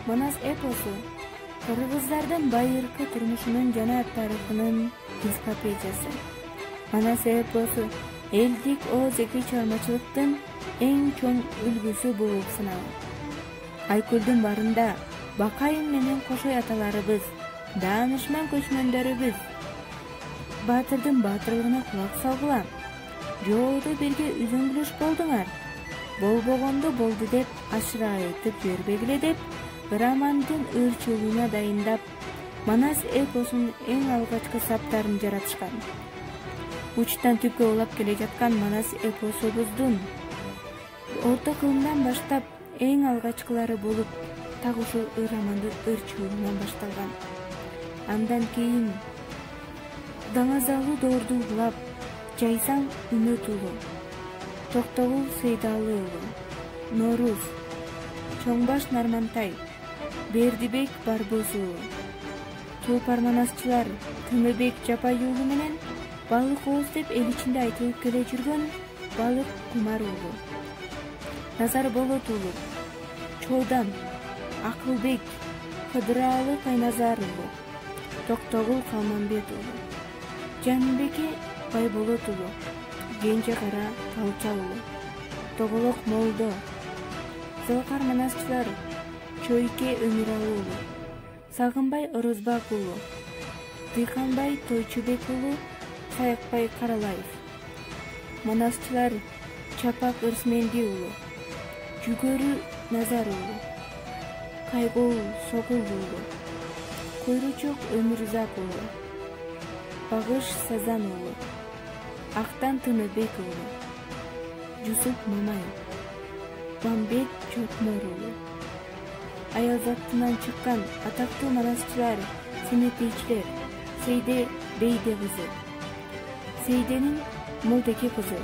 Манас эпосу кыргыздардын байыркы турмушунун жана тарыхынын энциклопедиясы. Манас эпосу элдик озеки чыгармачылыктын эң чоң үлгүсү болуп саналат. Айкөлдүн барында Бакайым менен кошой аталарыбыз, даанышман көчмөндөрүбүз баатырдын баатырлыгына кулак салгыла. Жоодо бирге үзөңгүлөш болдуңар. Болбогонду болду деп ашыра айтып жибербегиле деп романдын ырчылууна дайындап, Манас эпосунун эң алгачкы саптарын жаратышкан. Учтан түпкө улап келе жаткан Манас эпосубуздун орто кылымдан баштап эң алгачкылары болуп, так ушул романдын ырчылууна башталган. Андан кийин Даңазалуу доорду улап, Жайсаң Үмөт уулу, Токтогул Сейдалы уулу, Нооруз, Чоңбаш Нармантай, Бердибек Барбоз уулу, Туупар манасчылар Тыныбек Жапай уулу менен Балык Ооз деп эл ичинде айтылып келе жүргөн Балык Кумар уулу, Назар Болот уулу, Чодан, Акылбек, Кыдыралы Кайназар уулу, Токтогул Калманбет уулу, Жанбеке Байболот уулу, Кенже Кара Талча уулу, Тоголок Молдо, Зылкар манасчылар Чойке Өмүралы уулу, Сагынбай Орозбак уулу, Дыйканбай Тойчубек уулу, Саякбай Каралаев. Манасчылар Чапак Ырсменди уулу, Жүгөрү Назар уулу, Кайгол Согул уулу, Койручок Өмүрзак уулу, Багыш Сазан уулу, Актан Тыныбек уулу, Жусуп Мамай, Бамбет Чокмор уулу. Аялзаттынан чыккан атактуу манасчылар Семетейчилер Сейде Бейде кызы, Сейденин Молдеке кызы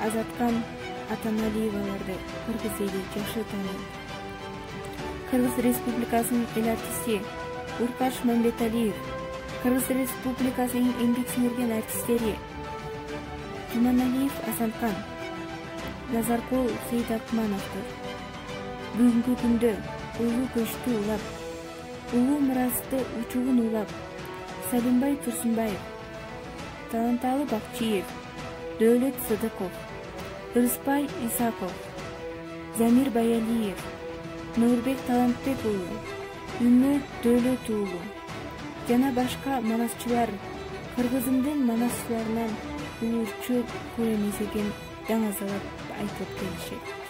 Азаткан Атаналиеваларды кыргыз эли жакшы тааныйт. Кыргыз Республикасынын эл артисти Уркаш Мамбеталиев, Кыргыз Республикасынын эмгек сиңирген артисттери Жуманалиев Асанкан, Назаркул Сейдакмановдор бүгүнкү күндө улуу көчтү улап, улуу мурасты учугун улап, Салимбай Турсунбаев, Таланталы Бакчиев, Дөөлөт Сыдыков, Ырыспай Исаков, Замир Баялиев, Нурбек Талантбек уулу, Үмөт Дөөлөт уулу жана башка манасчылар кыргызымдын манасчыларынан улуучу көремесеген даңазалап айтып келишет.